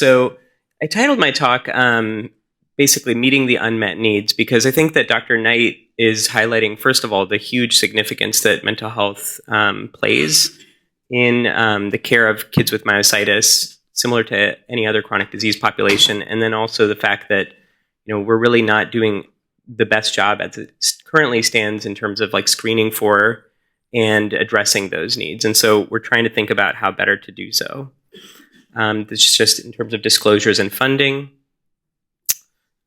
So I titled my talk basically Meeting the Unmet Needs, because I think that Dr. Knight is highlighting, first of all, the huge significance that mental health plays in the care of kids with myositis, similar to any other chronic disease population, and then also the fact that we're really not doing the best job as it currently stands in terms of like screening for and addressing those needs. And so we're trying to think about how better to do so. This is just in terms of disclosures and funding.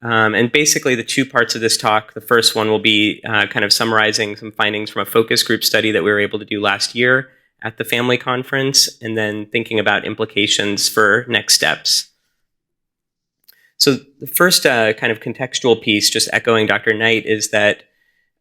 And basically the two parts of this talk, the first one will be kind of summarizing some findings from a focus group study that we were able to do last year at the family conference, and then thinking about implications for next steps. So the first kind of contextual piece, just echoing Dr. Knight, is that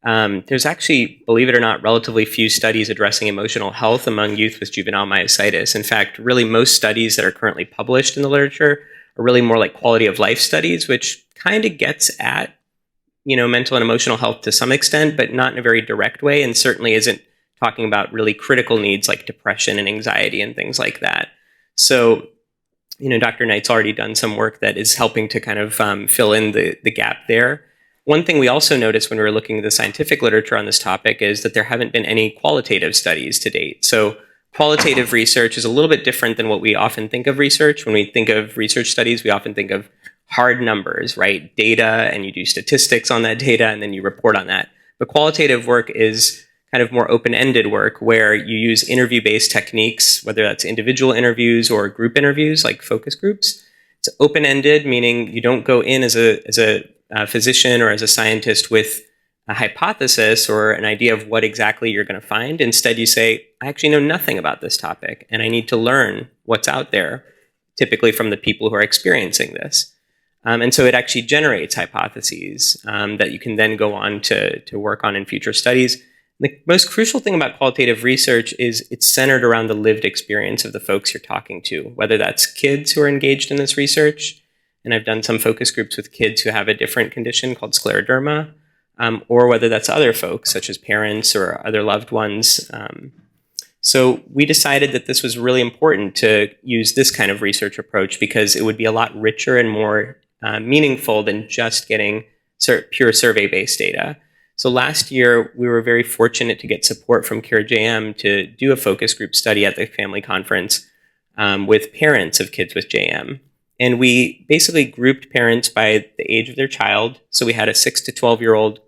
there's actually, believe it or not, relatively few studies addressing emotional health among youth with juvenile myositis. In fact, really most studies that are currently published in the literature are really more like quality of life studies, which kind of gets at, mental and emotional health to some extent, but not in a very direct way, and certainly isn't talking about really critical needs like depression and anxiety and things like that. So, Dr. Knight's already done some work that is helping to kind of fill in the gap there. One thing we also noticed when we were looking at the scientific literature on this topic is that there haven't been any qualitative studies to date. So qualitative research is a little bit different than what we often think of research. When we think of research studies, we often think of hard numbers, right? Data, and you do statistics on that data, and then you report on that. But qualitative work is kind of more open-ended work where you use interview-based techniques, whether that's individual interviews or group interviews like focus groups. It's open-ended, meaning you don't go in as a physician or as a scientist with a hypothesis or an idea of what exactly you're going to find. Instead, you say, I actually know nothing about this topic, and I need to learn what's out there, typically from the people who are experiencing this. And so it actually generates hypotheses that you can then go on to work on in future studies. The most crucial thing about qualitative research is it's centered around the lived experience of the folks you're talking to, whether that's kids who are engaged in this research, and I've done some focus groups with kids who have a different condition called scleroderma, or whether that's other folks, such as parents or other loved ones. So we decided that this was really important to use this kind of research approach because it would be a lot richer and more meaningful than just getting pure survey-based data. So last year, we were very fortunate to get support from CareJM to do a focus group study at the family conference with parents of kids with JM. And we basically grouped parents by the age of their child. So we had a 6 to 12-year-old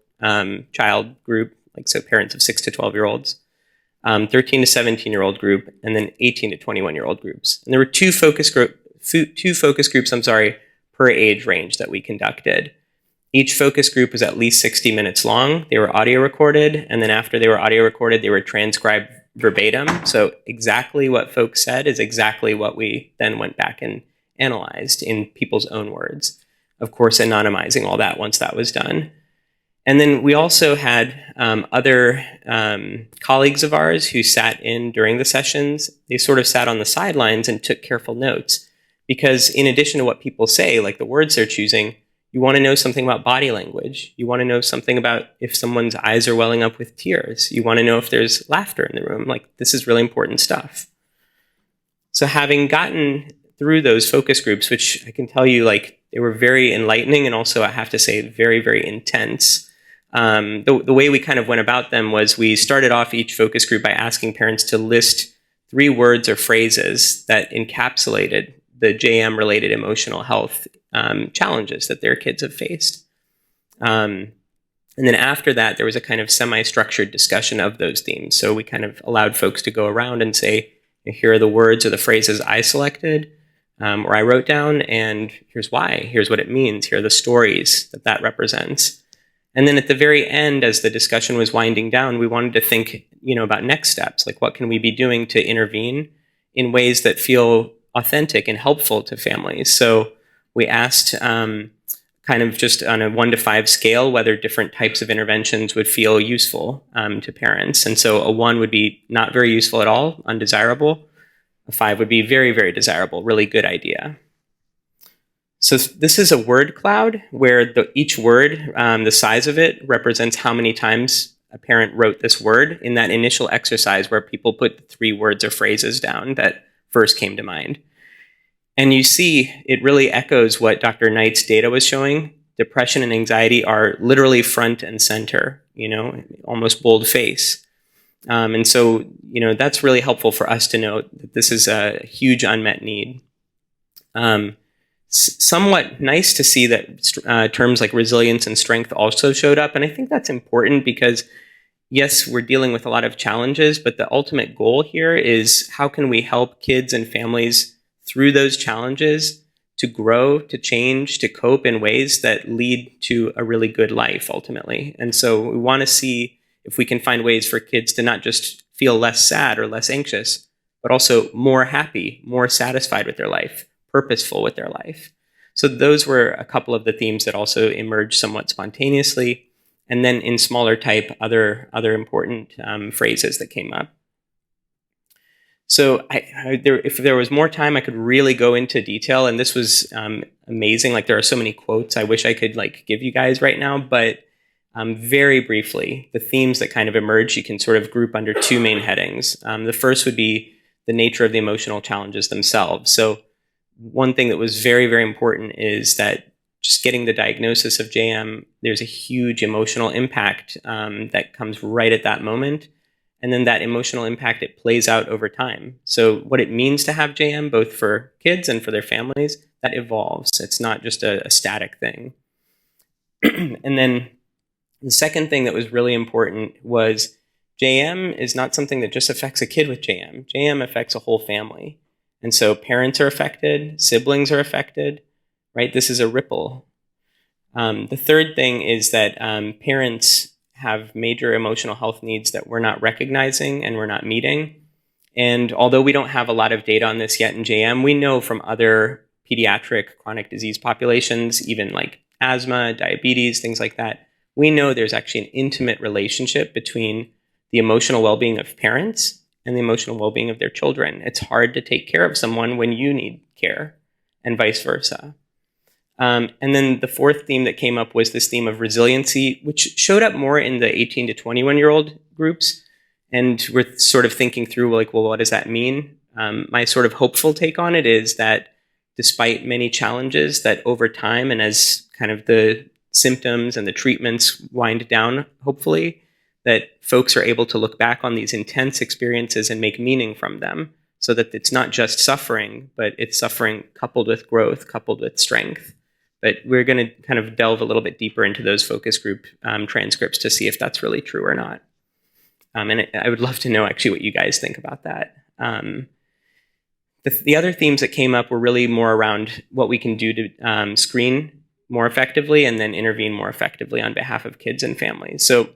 child group, so parents of 6 to 12-year-olds, 13 to 17-year-old group, and then 18 to 21-year-old groups. And there were two focus groups, per age range that we conducted. Each focus group was at least 60 minutes long. They were audio recorded, and then after they were audio recorded, they were transcribed verbatim. So exactly what folks said is exactly what we then went back and analyzed in people's own words. Of course, anonymizing all that once that was done. And then we also had other colleagues of ours who sat in during the sessions. They sort of sat on the sidelines and took careful notes. Because in addition to what people say, like the words they're choosing, you want to know something about body language. You want to know something about if someone's eyes are welling up with tears. You want to know if there's laughter in the room. Like, this is really important stuff. So having gotten through those focus groups, which I can tell you, they were very enlightening and also, I have to say, very, very intense. The way we kind of went about them was we started off each focus group by asking parents to list 3 words or phrases that encapsulated the JM-related emotional health challenges that their kids have faced. And then after that, there was a kind of semi-structured discussion of those themes. So we kind of allowed folks to go around and say, here are the words or the phrases I selected or I wrote down, and here's why. Here's what it means. Here are the stories that represents. And then at the very end, as the discussion was winding down, we wanted to think, about next steps. Like, what can we be doing to intervene in ways that feel authentic and helpful to families? So we asked kind of just on a 1 to 5 scale whether different types of interventions would feel useful to parents. And so a 1 would be not very useful at all, undesirable. A 5 would be very, very desirable, really good idea. So this is a word cloud where each word, the size of it, represents how many times a parent wrote this word in that initial exercise where people put 3 words or phrases down that first came to mind. And you see, it really echoes what Dr. Knight's data was showing. Depression and anxiety are literally front and center, almost bold-face. And so, that's really helpful for us to note that this is a huge unmet need. Somewhat nice to see that terms like resilience and strength also showed up. And I think that's important because, yes, we're dealing with a lot of challenges, but the ultimate goal here is how can we help kids and families through those challenges to grow, to change, to cope in ways that lead to a really good life ultimately. And so we want to see if we can find ways for kids to not just feel less sad or less anxious, but also more happy, more satisfied with their life, purposeful with their life. So those were a couple of the themes that also emerged somewhat spontaneously. And then in smaller type, other important phrases that came up. So if there was more time, I could really go into detail. And this was amazing. Like, there are so many quotes I wish I could give you guys right now. But very briefly, the themes that kind of emerge, you can sort of group under two main headings. The first would be the nature of the emotional challenges themselves. So one thing that was very, very important is that just getting the diagnosis of JM, there's a huge emotional impact that comes right at that moment. And then that emotional impact, it plays out over time. So what it means to have JM, both for kids and for their families, that evolves. It's not just a static thing. And then the second thing that was really important was JM is not something that just affects a kid with JM. JM affects a whole family. And so parents are affected, siblings are affected, right? This is a ripple. The third thing is that parents have major emotional health needs that we're not recognizing and we're not meeting. And although we don't have a lot of data on this yet in JM, we know from other pediatric chronic disease populations, even like asthma, diabetes, things like that, we know there's actually an intimate relationship between the emotional well-being of parents and the emotional well-being of their children. It's hard to take care of someone when you need care, and vice versa. And then the fourth theme that came up was this theme of resiliency, which showed up more in the 18 to 21-year-old groups. And we're sort of thinking through, well, what does that mean? My sort of hopeful take on it is that despite many challenges, that over time and as kind of the symptoms and the treatments wind down, hopefully, that folks are able to look back on these intense experiences and make meaning from them, so that it's not just suffering, but it's suffering coupled with growth, coupled with strength. But we're going to kind of delve a little bit deeper into those focus group transcripts to see if that's really true or not. And I would love to know actually what you guys think about that. The other themes that came up were really more around what we can do to screen more effectively and then intervene more effectively on behalf of kids and families. So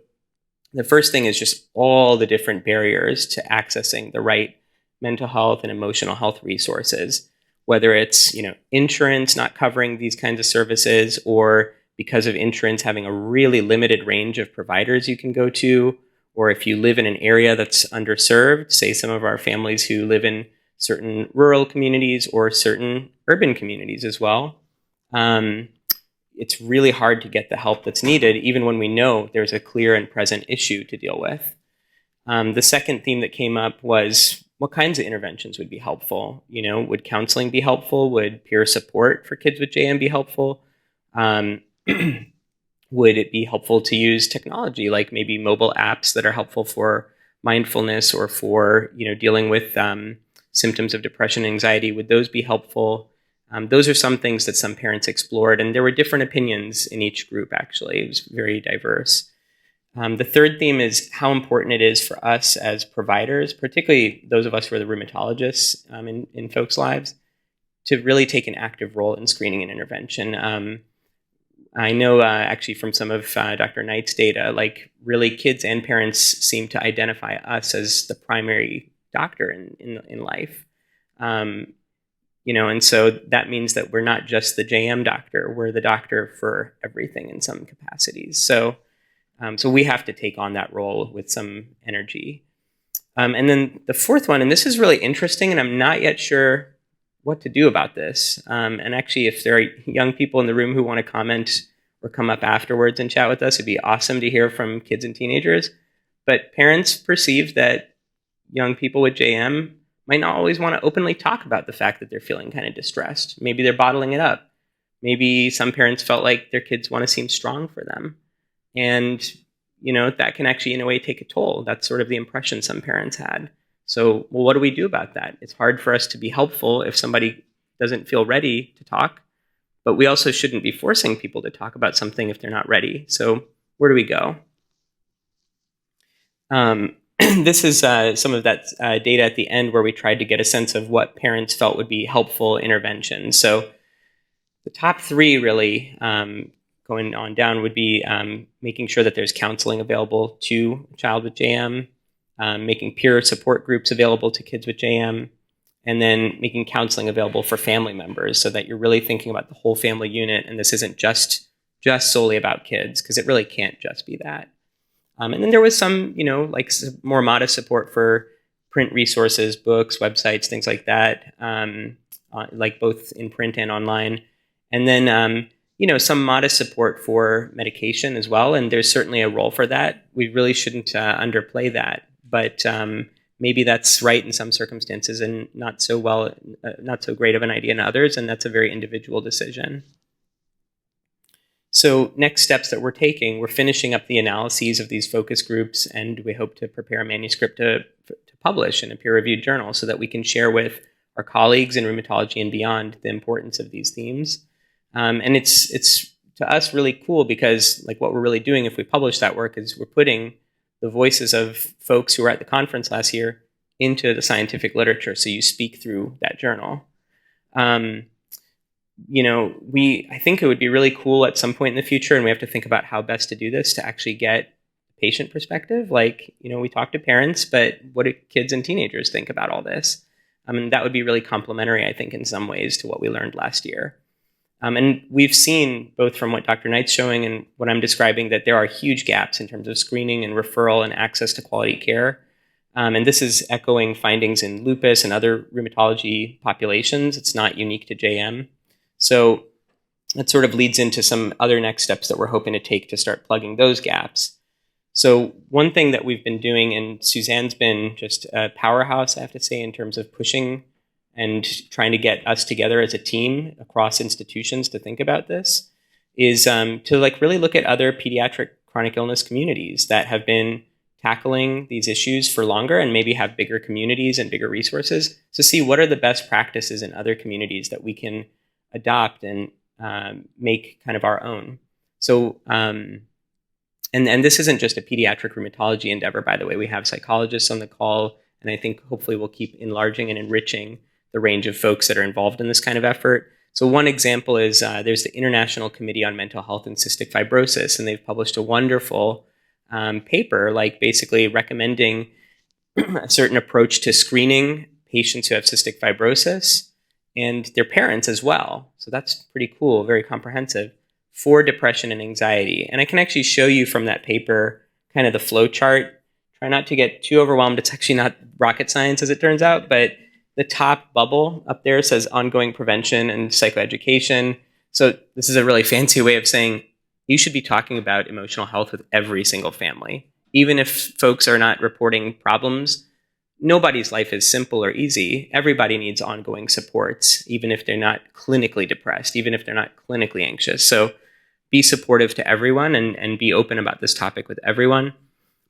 the first thing is just all the different barriers to accessing the right mental health and emotional health resources, whether it's insurance not covering these kinds of services, or because of insurance having a really limited range of providers you can go to, or if you live in an area that's underserved, say some of our families who live in certain rural communities or certain urban communities as well, it's really hard to get the help that's needed, even when we know there's a clear and present issue to deal with. The second theme that came up was what kinds of interventions would be helpful? Would counseling be helpful? Would peer support for kids with JM be helpful? Would it be helpful to use technology, like maybe mobile apps that are helpful for mindfulness or for dealing with symptoms of depression and anxiety? Would those be helpful? Those are some things that some parents explored, and there were different opinions in each group, actually. It was very diverse. The third theme is how important it is for us as providers, particularly those of us who are the rheumatologists in folks' lives, to really take an active role in screening and intervention. I know actually from some of Dr. Knight's data, really kids and parents seem to identify us as the primary doctor in life. And so that means that we're not just the JM doctor, we're the doctor for everything in some capacities. So we have to take on that role with some energy. And then the fourth one, and this is really interesting, and I'm not yet sure what to do about this. And actually, if there are young people in the room who want to comment or come up afterwards and chat with us, it'd be awesome to hear from kids and teenagers. But parents perceive that young people with JM might not always want to openly talk about the fact that they're feeling kind of distressed. Maybe they're bottling it up. Maybe some parents felt like their kids want to seem strong for them. And, that can actually, in a way, take a toll. That's sort of the impression some parents had. So, well, what do we do about that? It's hard for us to be helpful if somebody doesn't feel ready to talk, but we also shouldn't be forcing people to talk about something if they're not ready. So, where do we go? This is some of that data at the end where we tried to get a sense of what parents felt would be helpful interventions. So the top three really going on down would be making sure that there's counseling available to a child with JM, making peer support groups available to kids with JM, and then making counseling available for family members so that you're really thinking about the whole family unit, and this isn't just solely about kids, because it really can't just be that. And then there was some, like more modest support for print resources, books, websites, things like that, like both in print and online. And then, some modest support for medication as well. And there's certainly a role for that. We really shouldn't underplay that. But maybe that's right in some circumstances and not so great of an idea in others. And that's a very individual decision. So next steps that we're taking, we're finishing up the analyses of these focus groups, and we hope to prepare a manuscript to publish in a peer-reviewed journal so that we can share with our colleagues in rheumatology and beyond the importance of these themes. And it's to us really cool because like what we're really doing if we publish that work is we're putting the voices of folks who were at the conference last year into the scientific literature. So you speak through that journal. I think it would be really cool at some point in the future, and we have to think about how best to do this, to actually get patient perspective. Like, we talk to parents, but what do kids and teenagers think about all this? That would be really complementary, I think, in some ways to what we learned last year. And we've seen, both from what Dr. Knight's showing and what I'm describing, that there are huge gaps in terms of screening and referral and access to quality care. And this is echoing findings in lupus and other rheumatology populations. It's not unique to JM. So that sort of leads into some other next steps that we're hoping to take to start plugging those gaps. So one thing that we've been doing, and Suzanne's been just a powerhouse, I have to say, in terms of pushing and trying to get us together as a team across institutions to think about this, is to really look at other pediatric chronic illness communities that have been tackling these issues for longer and maybe have bigger communities and bigger resources, to see what are the best practices in other communities that we can adopt and make kind of our own. So, and this isn't just a pediatric rheumatology endeavor, by the way. We have psychologists on the call, and I think hopefully we'll keep enlarging and enriching the range of folks that are involved in this kind of effort. So one example is there's the International Committee on Mental Health and Cystic Fibrosis, and they've published a wonderful paper, like basically recommending a certain approach to screening patients who have cystic fibrosis and their parents as well. So that's pretty cool, very comprehensive, for depression and anxiety. And I can actually show you from that paper kind of the flow chart. Try not to get too overwhelmed. It's actually not rocket science, as it turns out, but the top bubble up there says ongoing prevention and psychoeducation. So this is a really fancy way of saying you should be talking about emotional health with every single family. Even if folks are not reporting problems, nobody's life is simple or easy. Everybody needs ongoing supports, even if they're not clinically depressed, even if they're not clinically anxious. So be supportive to everyone and be open about this topic with everyone.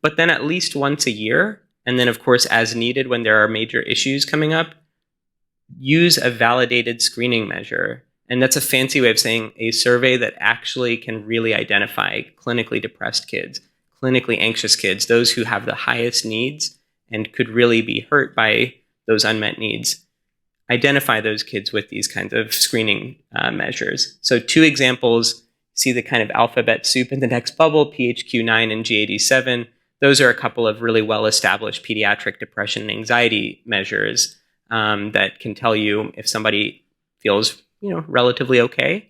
But then at least once a year, and then of course as needed when there are major issues coming up, use a validated screening measure. And that's a fancy way of saying a survey that actually can really identify clinically depressed kids, clinically anxious kids, those who have the highest needs and could really be hurt by those unmet needs. Identify those kids with these kinds of screening measures. So two examples, see the kind of alphabet soup in the next bubble, PHQ-9 and G87. Those are a couple of really well-established pediatric depression and anxiety measures that can tell you if somebody feels, relatively okay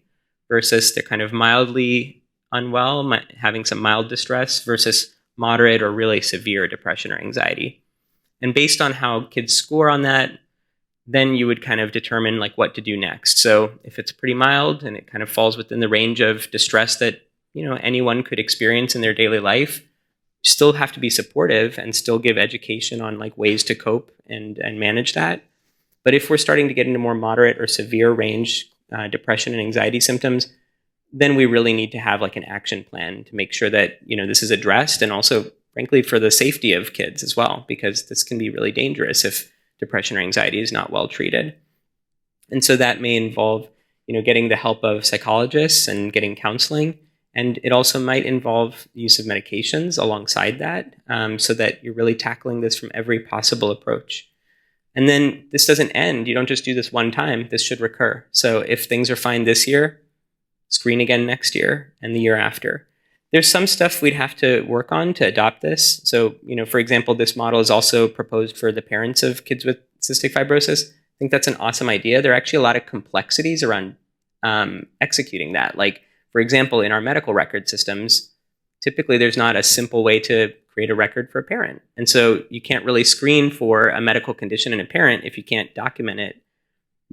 versus they're kind of mildly unwell, having some mild distress, versus moderate or really severe depression or anxiety. And based on how kids score on that, then you would kind of determine like what to do next. So if it's pretty mild and it kind of falls within the range of distress that, anyone could experience in their daily life, still have to be supportive and still give education on like ways to cope and manage that. But if we're starting to get into more moderate or severe range depression and anxiety symptoms, then we really need to have like an action plan to make sure that, you know, this is addressed, and also, frankly, for the safety of kids as well, because this can be really dangerous if depression or anxiety is not well treated. And so that may involve, you know, getting the help of psychologists and getting counseling. And it also might involve the use of medications alongside that, so that you're really tackling this from every possible approach. And then this doesn't end. You don't just do this one time. This should recur. So if things are fine this year, screen again next year and the year after. There's some stuff we'd have to work on to adopt this. So, you know, for example, this model is also proposed for the parents of kids with cystic fibrosis. I think that's an awesome idea. There are actually a lot of complexities around executing that. Like, for example, in our medical record systems, typically there's not a simple way to create a record for a parent. And so you can't really screen for a medical condition in a parent if you can't document it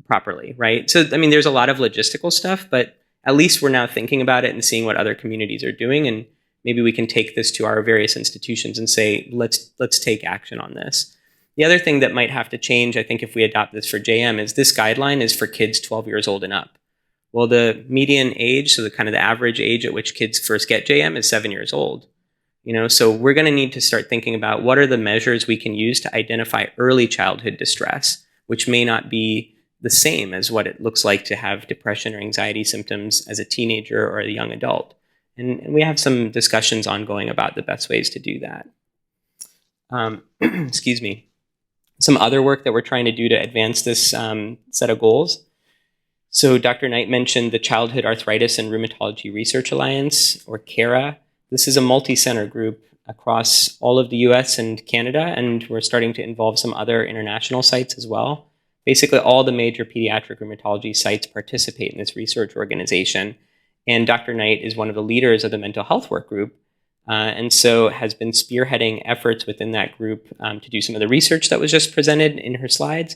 properly, right? So, I mean, there's a lot of logistical stuff, but at least we're now thinking about it and seeing what other communities are doing. And maybe we can take this to our various institutions and say, let's take action on this. The other thing that might have to change, I think, if we adopt this for JM, is this guideline is for kids 12 years old and up. Well, the median age, so the kind of the average age at which kids first get JM is 7 years old. You know, so we're going to need to start thinking about what are the measures we can use to identify early childhood distress, which may not be the same as what it looks like to have depression or anxiety symptoms as a teenager or a young adult. And we have some discussions ongoing about the best ways to do that. Excuse me. Some other work that we're trying to do to advance this set of goals. So Dr. Knight mentioned the Childhood Arthritis and Rheumatology Research Alliance, or CARA. This is a multi-center group across all of the US and Canada, and we're starting to involve some other international sites as well. Basically, all the major pediatric rheumatology sites participate in this research organization. And Dr. Knight is one of the leaders of the mental health work group, and so has been spearheading efforts within that group to do some of the research that was just presented in her slides.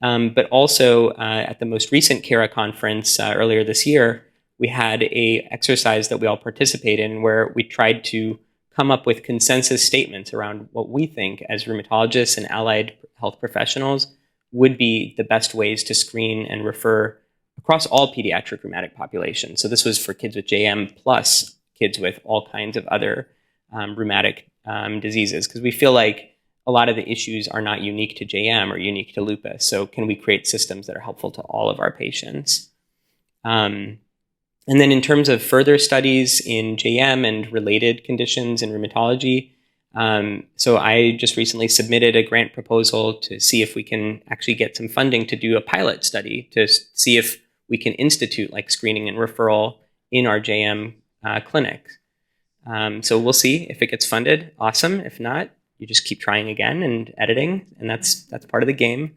But also at the most recent CARA conference earlier this year, we had a exercise that we all participate in where we tried to come up with consensus statements around what we think as rheumatologists and allied health professionals would be the best ways to screen and refer across all pediatric rheumatic populations. So this was for kids with JM plus kids with all kinds of other rheumatic diseases, because we feel like a lot of the issues are not unique to JM or unique to lupus. So can we create systems that are helpful to all of our patients? And then in terms of further studies in JM and related conditions in rheumatology, so I just recently submitted a grant proposal to see if we can actually get some funding to do a pilot study to see if we can institute like screening and referral in our JM clinic. So we'll see if it gets funded. Awesome. If not, you just keep trying again and editing, and that's part of the game.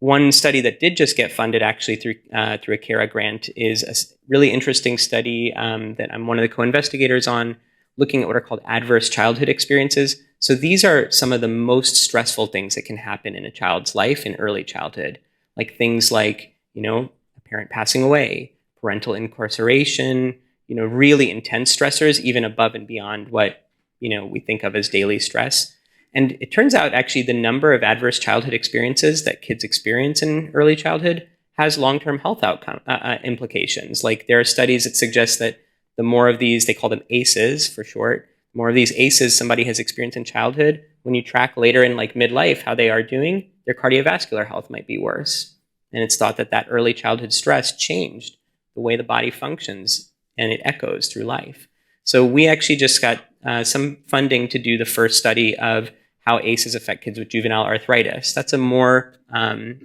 One study that did just get funded actually through a CARA grant is a really interesting study that I'm one of the co-investigators on, looking at what are called adverse childhood experiences. So these are some of the most stressful things that can happen in a child's life in early childhood, like things like, you know, a parent passing away, parental incarceration, you know, really intense stressors, even above and beyond what, you know, we think of as daily stress. And it turns out actually the number of adverse childhood experiences that kids experience in early childhood has long-term health outcome implications. Like there are studies that suggest that the more of these, they call them ACEs for short, the more of these ACEs somebody has experienced in childhood, when you track later in like midlife how they are doing, their cardiovascular health might be worse. And it's thought that that early childhood stress changed the way the body functions, and it echoes through life. So we actually just got some funding to do the first study of how ACEs affect kids with juvenile arthritis. That's a more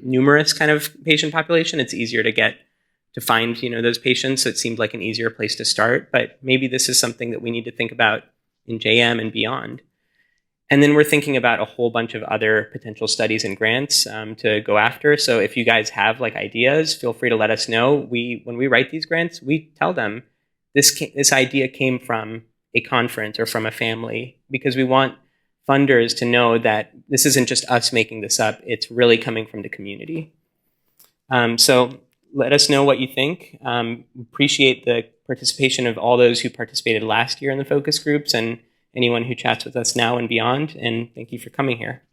numerous kind of patient population. It's easier to find, you know, those patients. So it seemed like an easier place to start. But maybe this is something that we need to think about in JM and beyond. And then we're thinking about a whole bunch of other potential studies and grants to go after. So if you guys have like ideas, feel free to let us know. When we write these grants, we tell them this idea came from a conference or from a family, because we want funders to know that this isn't just us making this up, it's really coming from the community. So let us know what you think. Appreciate the participation of all those who participated last year in the focus groups and anyone who chats with us now and beyond. And thank you for coming here.